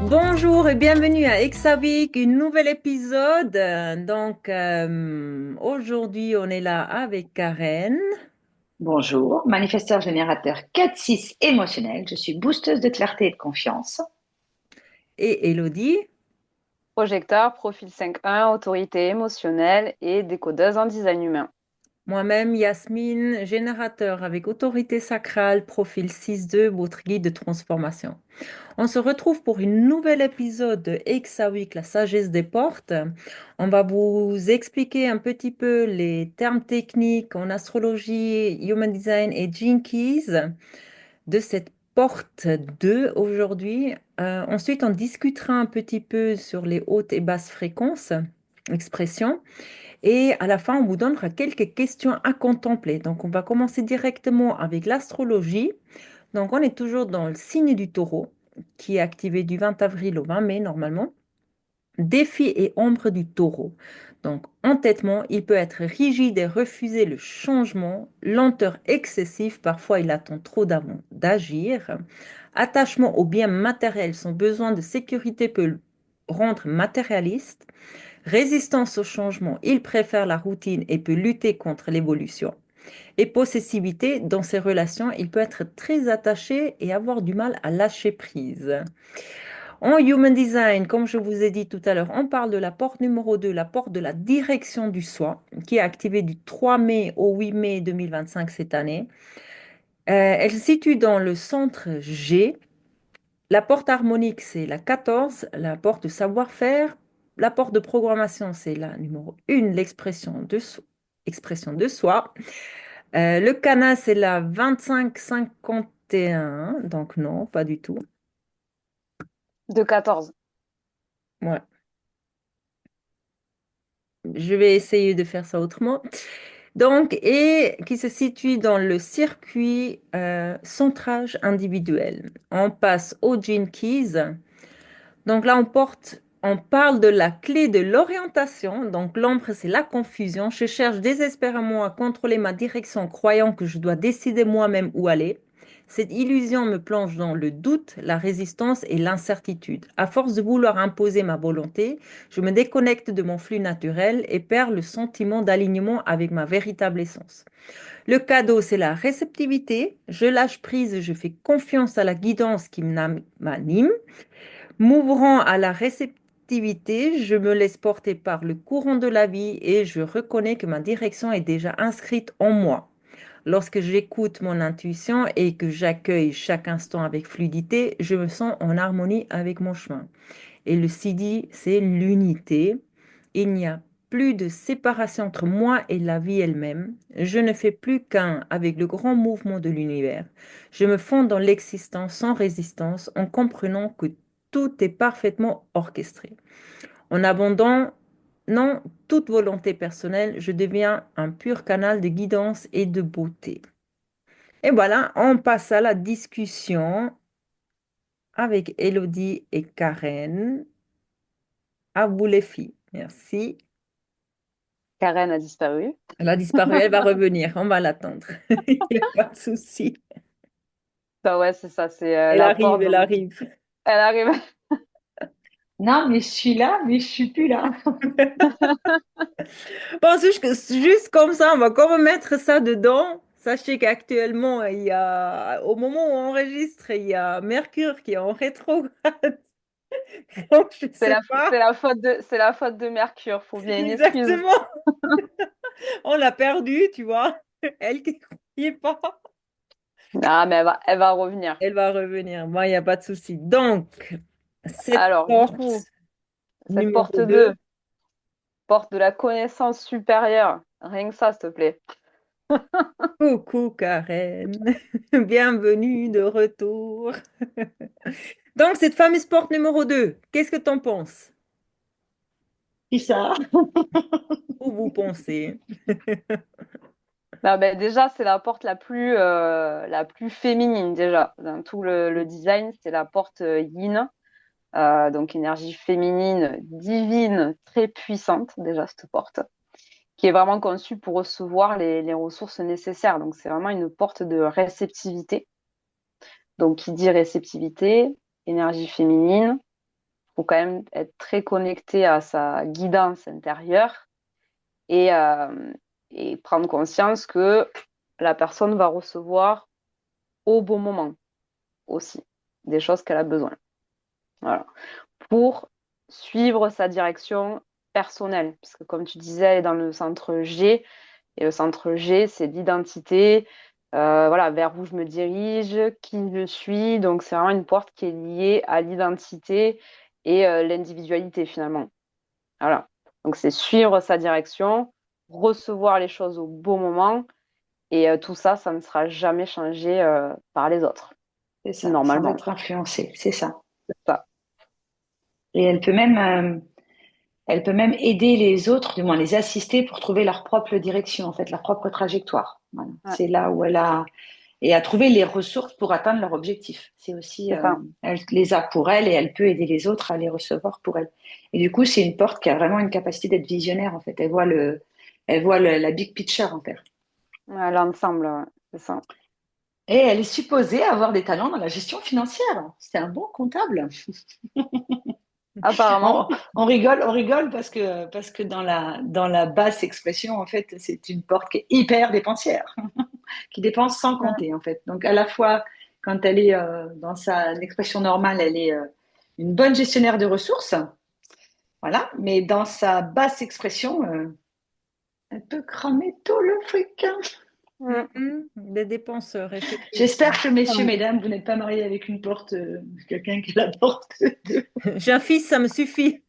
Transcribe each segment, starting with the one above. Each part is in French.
Bonjour et bienvenue à Exaweek, un nouvel épisode. Aujourd'hui, on est là avec Karen Bonjour, manifesteur générateur 4-6 émotionnel. Je suis boosteuse de clarté et de confiance. et Elodie. Projecteur, profil 5.1, autorité émotionnelle et décodeuse en design humain. Moi-même, Yasmine, générateur avec autorité sacrale, profil 6-2, votre guide de transformation. On se retrouve pour un nouvel épisode de Exaweek, la sagesse des portes. On va vous expliquer un petit peu les termes techniques en astrologie, human design et Gene Keys de cette porte 2 aujourd'hui. Ensuite, on discutera un petit peu sur les hautes et basses fréquences, expressions. Et à la fin, on vous donnera quelques questions à contempler. Donc, on va commencer directement avec l'astrologie. Donc, on est toujours dans le signe du taureau, qui est activé du 20 avril au 20 mai normalement. Défi et ombre du taureau. Donc, entêtement, il peut être rigide et refuser le changement. Lenteur excessive, parfois il attend trop d'avant d'agir. Attachement aux biens matériels, son besoin de sécurité peut le rendre matérialiste. Résistance au changement, il préfère la routine et peut lutter contre l'évolution. Et possessivité, dans ses relations, il peut être très attaché et avoir du mal à lâcher prise. En Human Design, comme je vous ai dit tout à l'heure, on parle de la porte numéro 2, la porte de la direction du soi, qui est activée du 3 mai au 8 mai 2025 cette année. Elle se situe dans le centre G. La porte harmonique, c'est la 14, la porte de savoir-faire. La porte de programmation, c'est la numéro 1, expression de soi. Le canal, c'est la 25-51, donc non, pas du tout. De 14. Ouais. Je vais essayer de faire ça autrement. Donc, et qui se situe dans le circuit centrage individuel. On passe au Gene Keys. Donc là, on parle de la clé de l'orientation. Donc l'ombre, c'est la confusion. Je cherche désespérément à contrôler ma direction, croyant que je dois décider moi-même où aller. Cette illusion me plonge dans le doute, la résistance et l'incertitude. À force de vouloir imposer ma volonté, je me déconnecte de mon flux naturel et perds le sentiment d'alignement avec ma véritable essence. Le cadeau, c'est la réceptivité. Je lâche prise, je fais confiance à la guidance qui m'anime. M'ouvrant à la réceptivité, je me laisse porter par le courant de la vie et je reconnais que ma direction est déjà inscrite en moi. Lorsque j'écoute mon intuition et que j'accueille chaque instant avec fluidité, je me sens en harmonie avec mon chemin. Et le CD, c'est l'unité. Il n'y a plus de séparation entre moi et la vie elle-même. Je ne fais plus qu'un avec le grand mouvement de l'univers. Je me fonds dans l'existence sans résistance en comprenant que tout est parfaitement orchestré. En abandonnant toute volonté personnelle, je deviens un pur canal de guidance et de beauté. Et voilà, on passe à la discussion avec Elodie et Karen. À vous les filles. Merci. Karen a disparu. Elle a disparu, elle va revenir. On va l'attendre. Il n'y a pas de souci. Bah ouais, c'est ça, c'est Elle la arrive, porte. elle Donc, arrive. elle arrive. Non, mais je suis là, mais je suis plus là. Bon, juste comme ça, on va quand même mettre ça dedans. Sachez qu'actuellement, au moment où on enregistre, il y a Mercure qui est en rétrograde. Donc, je ne C'est sais la, pas c'est la faute de Mercure. Faut bien une excuse. exactement. On l'a perdu, tu vois. Elle qui ne croyait pas. Ah, mais elle va revenir. Elle va revenir. Moi, il n'y a pas de souci. Donc, cette Alors, du coup, porte cette numéro porte 2. 2, porte de la connaissance supérieure. Rien que ça, s'il te plaît. Coucou Karen, bienvenue de retour. Donc, cette fameuse porte numéro 2, qu'est-ce que tu en penses? C'est ça. Ou vous pensez? Ah ben déjà, c'est la porte la plus féminine déjà. Dans tout le design, c'est la porte yin, donc énergie féminine, divine, très puissante déjà cette porte, qui est vraiment conçue pour recevoir les ressources nécessaires. Donc c'est vraiment une porte de réceptivité. Donc qui dit réceptivité, énergie féminine. faut quand même être très connecté à sa guidance intérieure et, euh, et prendre conscience que la personne va recevoir au bon moment aussi des choses qu'elle a besoin. Voilà. Pour suivre sa direction personnelle, puisque comme tu disais, elle est dans le centre G, et le centre G, c'est l'identité, voilà, vers où je me dirige, qui je suis. Donc, c'est vraiment une porte qui est liée à l'identité et l'individualité finalement. Voilà. Donc, c'est suivre sa direction, recevoir les choses au bon moment, et tout ça, ça ne sera jamais changé par les autres, C'est ça, sans normalement. être influencée, c'est ça. C'est ça. Et elle peut même aider les autres, du moins les assister pour trouver leur propre direction, en fait, leur propre trajectoire. Voilà. Ouais, C'est là où elle a, et à trouver les ressources pour atteindre leur objectif. C'est aussi, c'est ça. elle les a pour elle et elle peut aider les autres à les recevoir pour elle. Et du coup, c'est une porte qui a vraiment une capacité d'être visionnaire, en fait. Elle voit la big picture, en fait. Ouais, l'ensemble, ouais, c'est ça. Et elle est supposée avoir des talents dans la gestion financière. C'est un bon comptable. Apparemment. On rigole parce que dans la basse expression, en fait, c'est une porte qui est hyper dépensière, qui dépense sans Ouais. compter, en fait. Donc, à la fois, quand elle est dans sa expression normale, elle est une bonne gestionnaire de ressources, voilà, mais dans sa basse expression, elle peut cramer tout le fric. Mm. Des dépenseurs, J'espère effectivement. que, messieurs, mesdames, vous n'êtes pas mariés avec une porte, quelqu'un qui a la porte de... J'ai un fils, ça me suffit.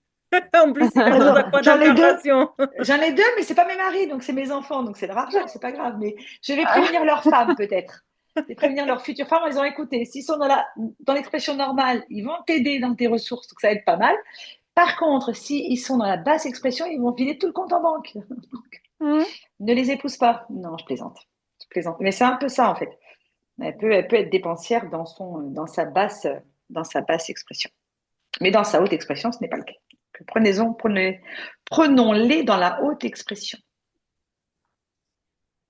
En plus, il a deux aquas J'en ai deux. d'incarnation. J'en ai deux, mais c'est pas mes maris, donc c'est mes enfants, donc c'est leur argent, c'est pas grave. Mais je vais prévenir leurs femmes peut-être. Je vais prévenir leurs futures femmes, elles ont écouté. S'ils sont dans l'expression normale, ils vont t'aider dans tes ressources, donc ça va être pas mal. Par contre, s'ils sont dans la basse expression, ils vont vider tout le compte en banque. Donc, Mm. ne les épouse pas. Non, je plaisante. Je plaisante. Mais c'est un peu ça en fait. Elle peut être dépensière dans sa basse expression. Mais dans sa haute expression, ce n'est pas le cas. Prenons-les dans la haute expression.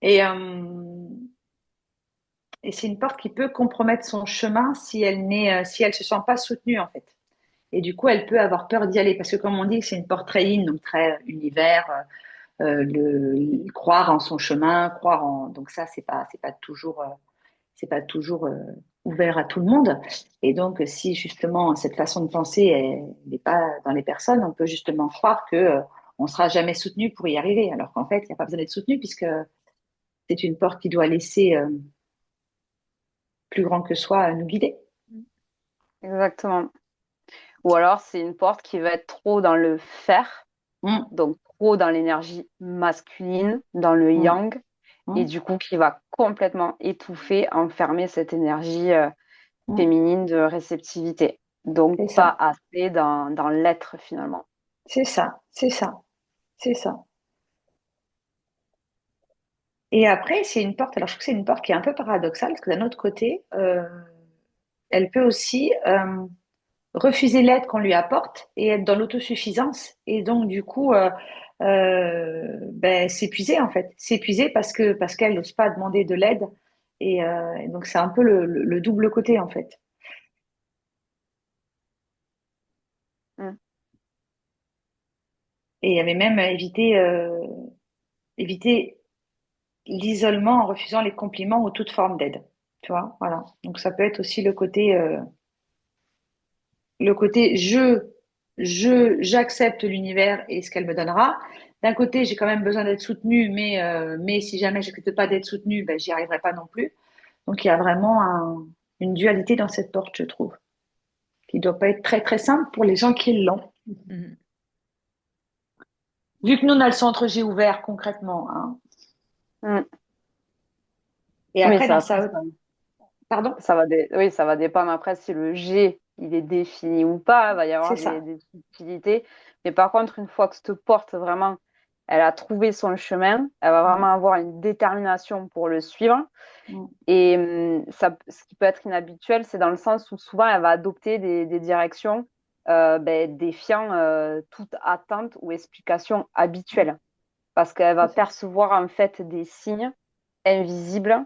Et, et c'est une porte qui peut compromettre son chemin si elle se sent pas soutenue en fait. Et du coup, elle peut avoir peur d'y aller parce que comme on dit, c'est une porte très yin, donc très univers, croire en son chemin, donc ça c'est pas toujours ouvert à tout le monde. Et donc, si justement cette façon de penser n'est pas dans les personnes, on peut justement croire que on sera jamais soutenu pour y arriver, alors qu'en fait, il n'y a pas besoin d'être soutenu puisque c'est une porte qui doit laisser plus grand que soi nous guider. Exactement. Ou alors, c'est une porte qui va être trop dans le faire, Mm, donc trop dans l'énergie masculine, dans le mm, yang, et mm. du coup, qui va complètement étouffer, enfermer cette énergie Mm. féminine de réceptivité. Donc, C'est pas ça, assez dans l'être finalement. c'est ça, c'est ça, c'est ça. Et après, c'est une porte, alors je trouve que c'est une porte qui est un peu paradoxale, parce que d'un autre côté, elle peut aussi refuser l'aide qu'on lui apporte et être dans l'autosuffisance. Et donc, du coup, s'épuiser, en fait. S'épuiser parce qu'elle n'ose pas demander de l'aide. Et donc, c'est un peu le double côté, en fait. Mm. Et il y avait même éviter l'isolement en refusant les compliments ou toute forme d'aide. Tu vois, voilà. Donc, ça peut être aussi le côté j'accepte l'univers et ce qu'elle me donnera. D'un côté, j'ai quand même besoin d'être soutenue, mais si jamais j'accepte pas d'être soutenue, ben, j'y arriverai pas non plus. Donc, il y a vraiment une dualité dans cette porte, je trouve, qui doit pas être très, très simple pour les gens qui l'ont. Mhm. Vu que nous, on a le centre G ouvert concrètement, hein. Mm. Et Oui, après, ça, dans après, sa... Pardon? oui, ça va dépendre après si le G il est défini ou pas. Il va y C'est avoir des, ça. des subtilités. Mais par contre, une fois que cette porte vraiment, elle a trouvé son chemin, elle va Mm, vraiment avoir une détermination pour le suivre. mm, Et ça, ce qui peut être inhabituel, c'est dans le sens où souvent elle va adopter des directions défiant toute attente ou explication habituelle. Parce qu'elle va c'est ça. percevoir en fait des signes invisibles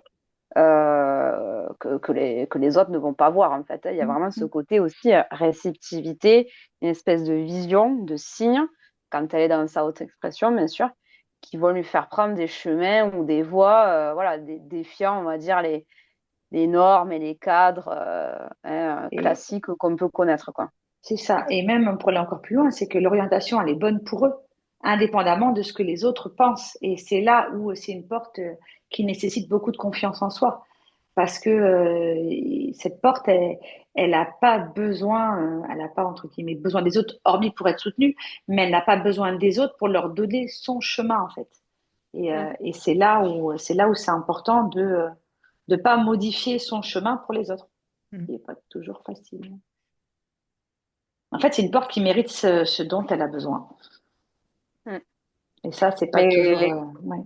que les autres ne vont pas voir, en fait. Il y a vraiment ce côté aussi réceptivité, une espèce de vision, de signe, quand elle est dans sa haute expression, bien sûr, qui vont lui faire prendre des chemins ou des voies, voilà, défiant, on va dire, les normes et les cadres Et classiques qu'on peut connaître, quoi. c'est ça. Et même pour aller encore plus loin, c'est que l'orientation, elle est bonne pour eux, indépendamment de ce que les autres pensent. Et c'est là où c'est une porte qui nécessite beaucoup de confiance en soi. Parce que cette porte, elle n'a pas besoin, elle n'a pas, entre guillemets, besoin des autres, hormis pour être soutenue, mais elle n'a pas besoin des autres pour leur donner son chemin, en fait. Mm. Et c'est là où c'est important de ne pas modifier son chemin pour les autres. Ce qui n'est pas toujours facile. En fait, c'est une porte qui mérite ce dont elle a besoin. Mm. Et ça, c'est pas toujours. Mais Ouais.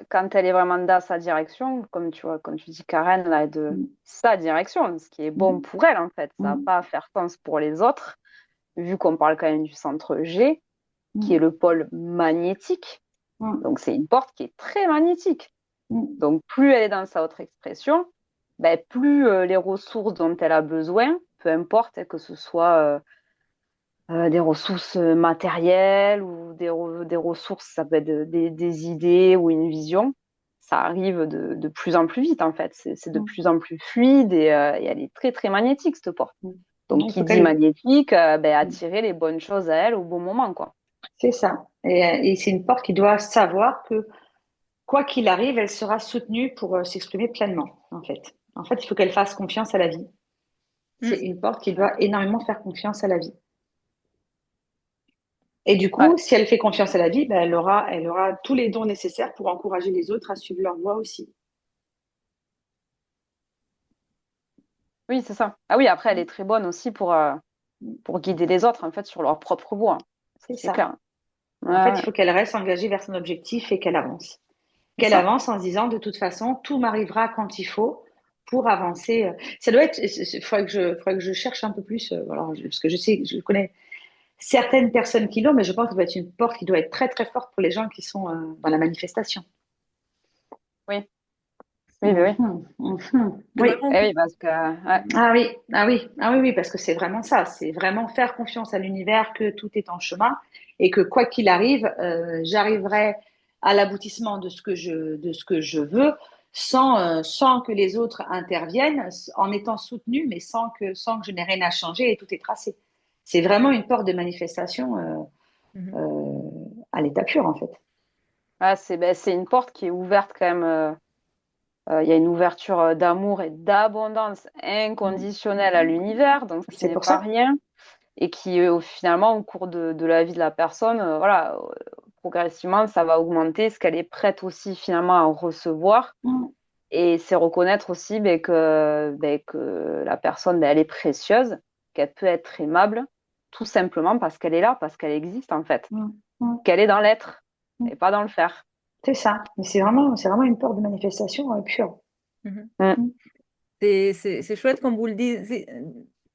quand elle est vraiment dans sa direction, comme tu vois, comme tu dis, Karen, là, de Mm, sa direction, ce qui est bon mm, pour elle, en fait. Ça n'a mm, pas à faire sens pour les autres, vu qu'on parle quand même du centre G, qui est mm, le pôle magnétique. mm, Donc, c'est une porte qui est très magnétique. mm, Donc, plus elle est dans sa autre expression, ben, plus les ressources dont elle a besoin, peu importe que ce soit des ressources matérielles ou des ressources, ça peut être des idées ou une vision, ça arrive de plus en plus vite en fait. C'est de mm, plus en plus fluide et elle est très très magnétique cette porte. mm. Donc Il qui faut dit qu'elle. magnétique, ben, Mm. attirer les bonnes choses à elle au bon moment quoi. C'est ça. Et c'est une porte qui doit savoir que quoi qu'il arrive, elle sera soutenue pour s'exprimer pleinement, en fait. En fait, il faut qu'elle fasse confiance à la vie. C'est Mm. une porte qui doit énormément faire confiance à la vie. Et du Ouais. coup, si elle fait confiance à la vie, ben, elle aura tous les dons nécessaires pour encourager les autres à suivre leur voie aussi. Oui, c'est ça. Ah oui, après elle est très bonne aussi pour guider les autres en fait sur leur propre voie. Ça, C'est c'est ça. clair. Ouais, En fait, il ouais, faut qu'elle reste engagée vers son objectif et qu'elle avance. c'est Qu'elle ça. avance en se disant, de toute façon, tout m'arrivera quand il faut pour avancer. Ça doit être, il faudrait que je cherche un peu plus, parce que je sais, je connais certaines personnes qui l'ont, mais je pense que ça doit être une porte qui doit être très, très forte pour les gens qui sont dans la manifestation. Oui, oui, oui, oui. Mhm, mhm. C'est Oui. marrant Eh que oui, parce que ouais. Ah oui, ah oui, ah oui, oui, parce que c'est vraiment ça. C'est vraiment faire confiance à l'univers que tout est en chemin et que quoi qu'il arrive, j'arriverai à l'aboutissement de ce que je veux sans que les autres interviennent, en étant soutenu, mais sans que je n'ai rien à changer et tout est tracé. C'est vraiment une porte de manifestation Mhm. à l'état pur, en fait. Ouais, c'est une porte qui est ouverte quand même. Il y a une ouverture d'amour et d'abondance Mm. inconditionnelle à l'univers, donc ce qui C'est n'est pour pas ça. rien, et qui finalement au cours de la vie de la personne, voilà, progressivement, ça va augmenter ce qu'elle est prête aussi finalement à recevoir. Mm, Et c'est reconnaître aussi que la personne, elle est précieuse, qu'elle peut être aimable, tout simplement parce qu'elle est là, parce qu'elle existe en fait, mm, mm, qu'elle est dans l'être mm. et pas dans le faire. C'est ça. Mais c'est vraiment une porte de manifestation pure. Mhm. Mm. Mm. C'est chouette comme vous le dites.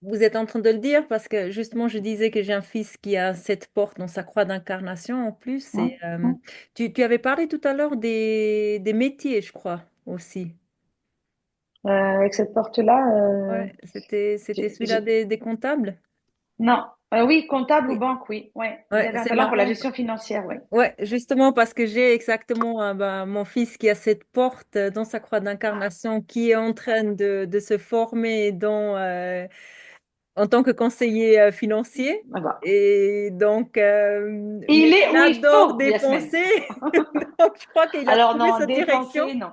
Vous êtes en train de le dire parce que justement, je disais que j'ai un fils qui a cette porte dans sa croix d'incarnation en plus. Mm, mm. Tu avais parlé tout à l'heure des métiers, je crois, aussi. Avec cette porte-là, Ouais, c'était j'ai- celui-là j'ai- des comptables. non. Oui, comptable ou Oui. banque, oui. Ouais. Vous Ouais, avez un c'est talent pour la marrant. gestion financière, oui. Ouais, justement parce que j'ai exactement ben, mon fils qui a cette porte dans sa croix d'incarnation qui est en train de se former en tant que conseiller financier. Ah bah. Et donc, Il mais est il où il adore faut, Yasmine. dépenser. Donc, je crois qu'il a Alors trouvé non, sa direction. dépenser, non.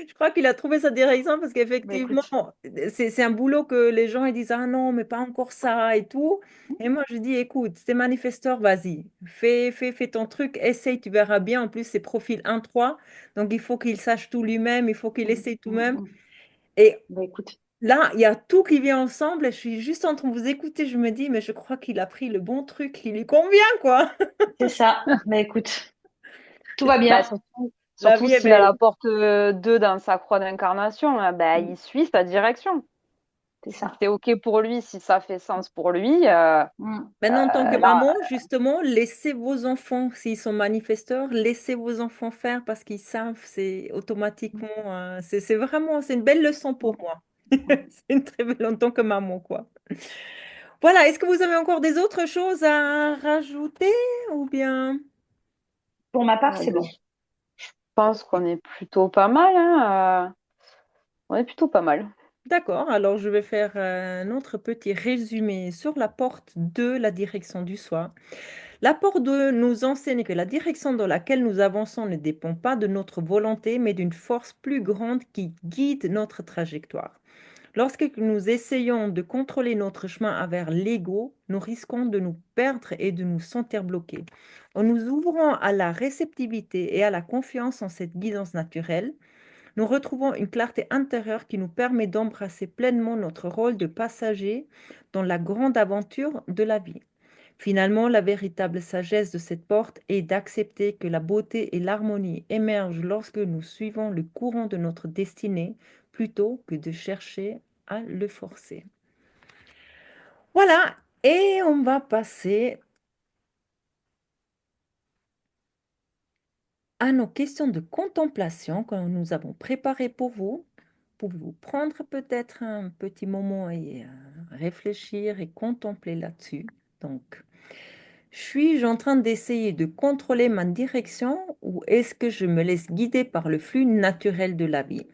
Je crois qu'il a trouvé sa direction parce Mais qu'effectivement, écoute, c'est un boulot que les gens ils disent, ah non, mais pas encore ça et tout. Et moi, je dis, écoute, c'est manifesteur, vas-y, fais ton truc, essaye, tu verras bien. En plus, c'est profil 1-3, donc il faut qu'il sache tout lui-même, il faut qu'il mm, essaye tout mm, même. mm. Et Bah écoute, là, il y a tout qui vient ensemble et je suis juste en train de vous écouter. Je me dis, mais je crois qu'il a pris le bon truc qui lui convient, quoi. c'est ça. Bah écoute, tout va Bah, bien. La surtout vie est s'il a la belle. porte 2 dans sa croix d'incarnation, bah, Mm. il suit sa direction. C'est si ça. c'est OK pour lui, si ça fait sens pour lui, Maintenant, en tant que là, maman, justement, laissez vos enfants, s'ils sont manifesteurs, laissez vos enfants faire parce qu'ils savent, c'est automatiquement, c'est vraiment, c'est une belle leçon pour moi. C'est une très belle en tant que maman, quoi. Voilà, est-ce que vous avez encore des autres choses à rajouter ou bien? Pour ma part, c'est je bon. pense qu'on est plutôt pas mal, hein, on est plutôt pas mal. D'accord, alors je vais faire un autre petit résumé sur la porte de la direction du soi. La porte 2 nous enseigne que la direction dans laquelle nous avançons ne dépend pas de notre volonté, mais d'une force plus grande qui guide notre trajectoire. Lorsque nous essayons de contrôler notre chemin vers l'ego, nous risquons de nous perdre et de nous sentir bloqués. En nous ouvrant à la réceptivité et à la confiance en cette guidance naturelle, nous retrouvons une clarté intérieure qui nous permet d'embrasser pleinement notre rôle de passager dans la grande aventure de la vie. Finalement, la véritable sagesse de cette porte est d'accepter que la beauté et l'harmonie émergent lorsque nous suivons le courant de notre destinée plutôt que de chercher à le forcer. Voilà, et on va passer à nos questions de contemplation que nous avons préparées pour vous. Pouvez-vous prendre peut-être un petit moment et réfléchir et contempler là-dessus. Donc, suis-je en train d'essayer de contrôler ma direction ou est-ce que je me laisse guider par le flux naturel de la vie?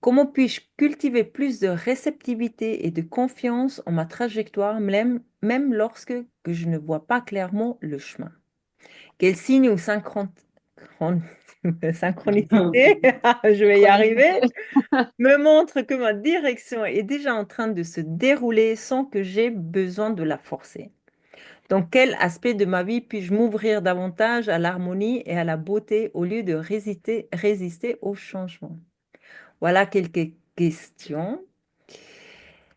Comment puis-je cultiver plus de réceptivité et de confiance en ma trajectoire, même lorsque que je ne vois pas clairement le chemin? Quel signe ou synchronicité, je vais y arriver, Chronicité. me montre que ma direction est déjà en train de se dérouler sans que j'ai besoin de la forcer? Dans quel aspect de ma vie puis-je m'ouvrir davantage à l'harmonie et à la beauté au lieu de résister au changement? Voilà quelques questions.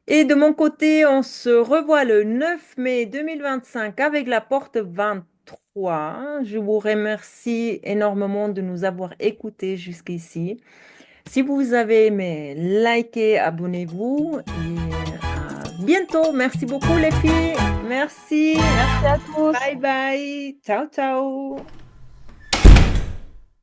Et de mon côté, on se revoit le 9 mai 2025 avec la porte 23. Je vous remercie énormément de nous avoir écoutés jusqu'ici. Si vous avez aimé, likez, abonnez-vous et à bientôt. Merci beaucoup les filles. Merci. Merci à tous. Bye bye. Ciao, ciao.